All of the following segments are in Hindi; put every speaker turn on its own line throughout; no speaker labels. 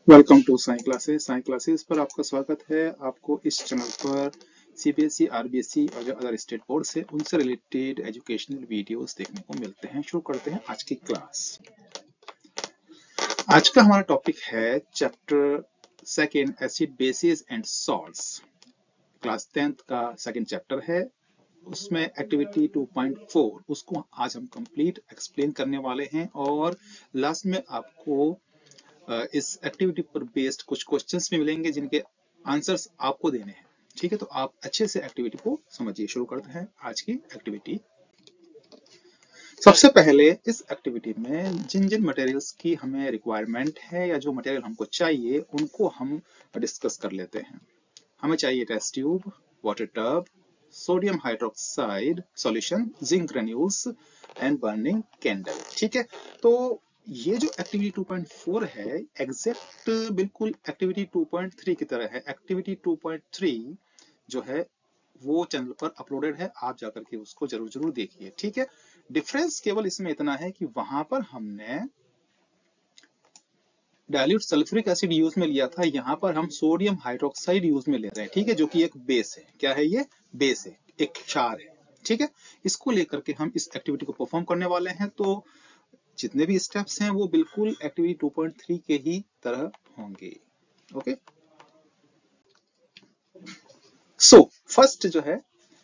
Welcome to Sai classes. Sai classes पर आपका स्वागत है। आपको इस चैनल पर सीबीएसई, आरबीएसई और जो अदर स्टेट बोर्ड से उनसे रिलेटेड एजुकेशनल वीडियोस देखने को मिलते हैं। शुरू करते हैं आज की क्लास। आज का हमारा टॉपिक है chapter second, acid basis and salts. Class 10th का सेकेंड चैप्टर है, उसमें एक्टिविटी 2.4 उसको आज हम कंप्लीट एक्सप्लेन करने वाले हैं और लास्ट में आपको इस एक्टिविटी पर बेस्ड कुछ क्वेश्चंस भी मिलेंगे जिनके आंसर्स आपको देने हैं। ठीक है, तो आप अच्छे से एक्टिविटी को समझिए। शुरू करते हैं आज की एक्टिविटी। सबसे पहले इस एक्टिविटी में जिन जिन मटेरियल्स की हमें रिक्वायरमेंट है या जो मटेरियल हमको चाहिए उनको हम डिस्कस कर लेते हैं। हमें चाहिए test tube, water tub, sodium hydroxide solution, zinc granules and burning candle. ठीक है, तो ये जो एक्टिविटी 2.4 है एग्जैक्ट बिल्कुल एक्टिविटी 2.3 की तरह है। एक्टिविटी 2.3 जो है वो चैनल पर अपलोडेड है, आप जाकर के उसको जरूर देखिए। ठीक है, डिफरेंस केवल इसमें इतना है कि वहां पर हमने डाइल्यूट सल्फ्यूरिक एसिड यूज में लिया था, यहाँ पर हम सोडियम हाइड्रोक्साइड यूज में ले रहे हैं। ठीक है, जो कि एक बेस है। क्या है ये? बेस है, एक क्षार है। ठीक है, इसको लेकर के हम इस एक्टिविटी को परफॉर्म करने वाले हैं। तो जितने भी स्टेप्स हैं वो बिल्कुल एक्टिविटी 2.3 के ही तरह होंगे। ओके, सो फर्स्ट जो है,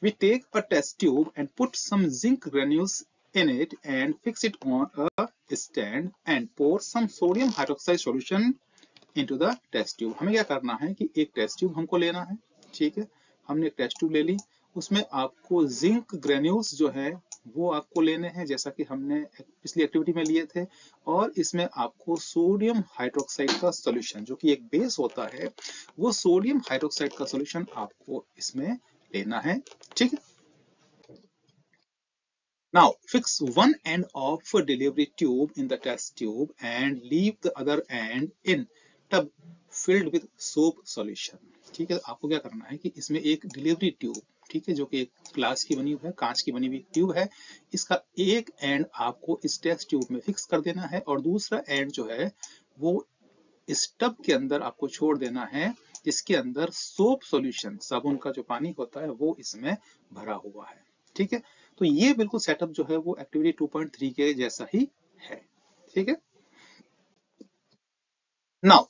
we take a test tube and put some zinc granules in it and fix it on a stand and pour some sodium hydroxide solution into the test tube। हमें क्या करना है कि एक टेस्ट ट्यूब हमको लेना है। ठीक है, हमने एक टेस्ट ट्यूब ले ली, उसमें आपको जिंक ग्रेन्यूल्स जो है वो आपको लेने हैं, जैसा कि हमने पिछली एक्टिविटी में लिए थे। और इसमें आपको सोडियम हाइड्रोक्साइड का सॉल्यूशन, जो कि एक बेस होता है, वो सोडियम हाइड्रोक्साइड का सॉल्यूशन आपको इसमें लेना है। ठीक है, now fix one end of a delivery tube in the test tube and leave the other end in tub filled with soap solution। ठीक है, आपको क्या करना है कि इसमें एक डिलीवरी ट्यूब, ठीक है, जो कि एक ग्लास की बनी हुई है, कांच की बनी हुई ट्यूब है, इसका एक एंड आपको इस टेस्ट ट्यूब में फिक्स कर देना है और दूसरा एंड जो है वो इस टब के अंदर आपको छोड़ देना है, जिसके अंदर सोप सॉल्यूशन, साबुन का जो पानी होता है, वो इसमें भरा हुआ है। ठीक है, तो ये बिल्कुल सेटअप जो है वो एक्टिविटी 2.3 के जैसा ही है। ठीक है, नाउ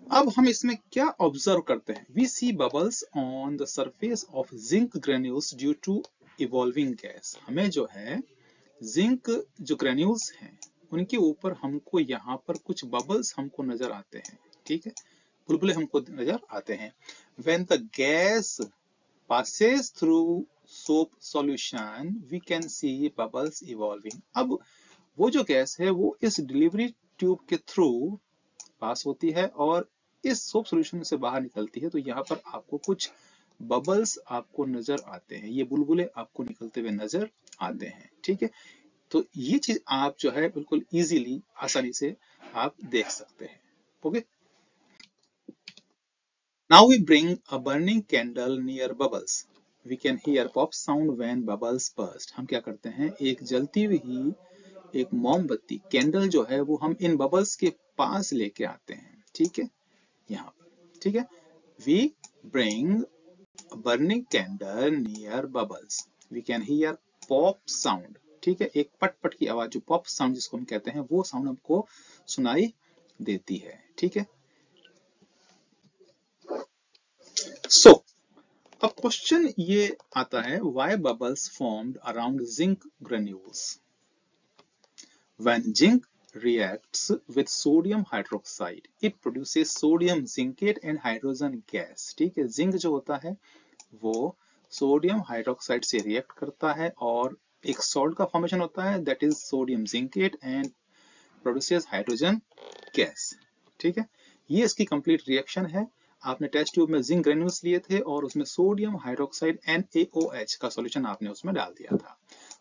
अब हम इसमें क्या ऑब्जर्व करते हैं? We see bubbles on the surface of zinc granules due to evolving gas. हमें जो है जिंक जो ग्रेन्यूल्स हैं उनके ऊपर हमको यहाँ पर कुछ बबल्स हमको नजर आते हैं। ठीक है, बुलबुले हमको नजर आते हैं। When the gas passes through soap solution, we can see bubbles evolving। अब वो जो गैस है वो इस डिलीवरी ट्यूब के थ्रू पास होती है और इस सोप सॉल्यूशन से बाहर निकलती है, तो यहाँ पर आपको कुछ बबल्स आपको नजर आते हैं, ये बुलबुले आपको निकलते हुए नजर आते हैं। ठीक है, तो ये चीज आप जो है बिल्कुल इजीली, आसानी से आप देख सकते हैं। Okay, now we bring a burning candle near bubbles, we can hear pop sound when bubbles burst। हम क्या करते हैं, एक जलती हुई एक मोमबत्ती कैंडल जो है वो हम इन बबल्स के पास लेके आते हैं। ठीक है, यहाँ पर। ठीक है, we bring a burning candle near bubbles, we can hear pop sound। ठीक है, एक पट पट की आवाज, जो पॉप साउंड जिसको हम कहते हैं, वो साउंड हमको सुनाई देती है। ठीक है, सो अब क्वेश्चन ये आता है, why bubbles formed around zinc granules? When zinc reacts with sodium hydroxide, it produces sodium zincate and hydrogen gas। ठीक है, जिंक जो होता है वो सोडियम हाइड्रोक्साइड से रिएक्ट करता है और एक सॉल्ट का फॉर्मेशन होता है, that is sodium zincate, and produces hydrogen gas. ठीक है, ये इसकी कंप्लीट रिएक्शन है। आपने टेस्ट ट्यूब में जिंक ग्रेन्यूल्स लिए थे और उसमें सोडियम हाइड्रोक्साइड NaOH का सॉल्यूशन आपने उसमें डाल दिया था।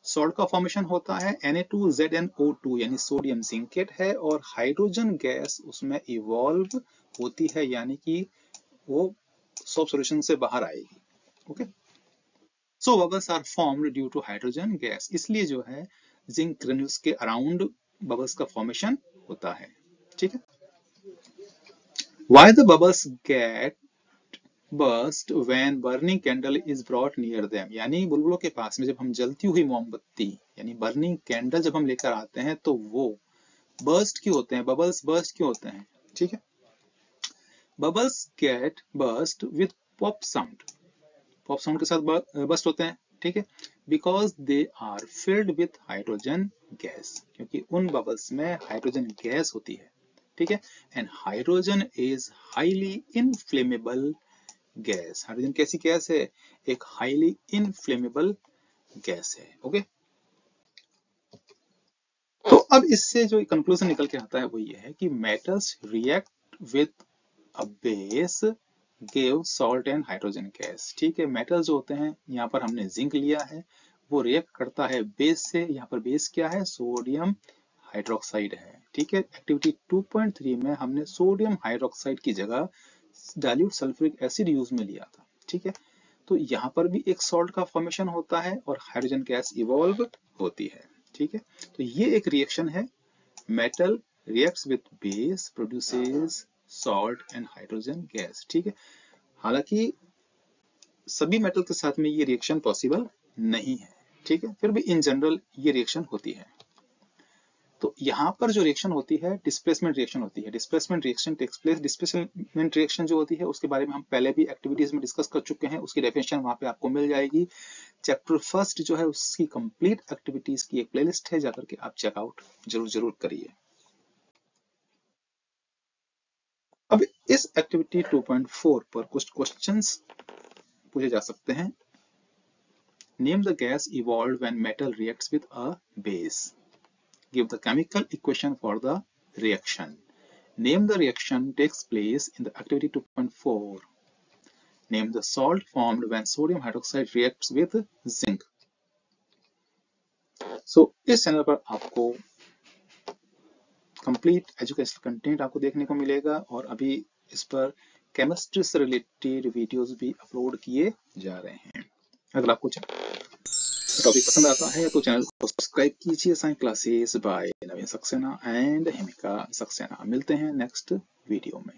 सॉल्ट का फॉर्मेशन होता है Na2ZnO2 यानी सोडियम जिंकेट है, और हाइड्रोजन गैस उसमें इवॉल्व होती है, यानी कि वो सोप सॉल्यूशन से बाहर आएगी। Okay, so bubbles are formed due to hydrogen gas. इसलिए जो है जिंक ग्रेन्यूल्स के अराउंड बबल्स का फॉर्मेशन होता है। ठीक है, Why the bubbles get burst when burning candle is brought near them? यानी बुलबुलों के पास में जब हम जलती हुई मोमबत्ती यानी बर्निंग कैंडल जब हम लेकर आते हैं तो वो बर्स्ट क्यों होते हैं, बबल्स बर्स्ट क्यों होते हैं? ठीक है, bubbles get burst with pop sound, pop sound के साथ बर्स्ट होते हैं, ठीक है, because they are filled with hydrogen gas, क्योंकि उन बबल्स में हाइड्रोजन गैस होती है, ठीक है, and hydrogen is highly inflammable gas. Hydrogen कैसी गैस है? एक हाईली इनफ्लेमेबल गैस है। ओके, तो अब इससे जो कंक्लूजन निकल के आता है वो ये है कि metals react with a base give salt and hydrogen gas. ठीक है, मेटल जो होते हैं, यहाँ पर हमने जिंक लिया है, वो रिएक्ट करता है बेस से। यहाँ पर बेस क्या है? सोडियम हाइड्रोक्साइड है। ठीक है, एक्टिविटी 2.3 में हमने सोडियम हाइड्रोक्साइड की जगह डाइल्यूट सल्फ्यूरिक एसिड यूज में लिया था। ठीक है, तो यहाँ पर भी एक सॉल्ट का फॉर्मेशन होता है और हाइड्रोजन गैस इवॉल्व होती है। ठीक है, तो ये एक रिएक्शन है, metal reacts with base produces salt and hydrogen gas. ठीक है, हालांकि सभी मेटल के साथ में ये रिएक्शन पॉसिबल नहीं है, ठीक है, फिर भी इन जनरल ये रिएक्शन होती है। तो यहाँ पर जो रिएक्शन होती है डिस्प्लेसमेंट रिएक्शन होती है। Displacement reaction takes place, displacement reaction जो होती है उसके बारे में हम पहले भी एक्टिविटीज में डिस्कस कर चुके हैं, उसकी डेफिनेशन वहां पे आपको मिल जाएगी। चैप्टर फर्स्ट जो है उसकी कंप्लीट एक्टिविटीज की एक प्लेलिस्ट है, जाकर के आप चेकआउट जरूर करिए। अब इस एक्टिविटी 2.4 पर कुछ क्वेश्चंस पूछे जा सकते हैं। Name the gas evolved when metal reacts with a base. Give the chemical equation for the reaction. Name the reaction takes place in the activity 2.4. Name the salt formed when sodium hydroxide reacts with zinc. So इस चैनल पर आपको कंप्लीट एजुकेशनल कंटेंट आपको देखने को मिलेगा और अभी इस पर केमिस्ट्री से रिलेटेड वीडियोस भी अपलोड किए जा रहे हैं। अगर आपको टॉपिक पसंद आता है तो चैनल को सब्सक्राइब कीजिए। Science classes bye Naveen Saxena and Himika Saxena. मिलते हैं नेक्स्ट वीडियो में।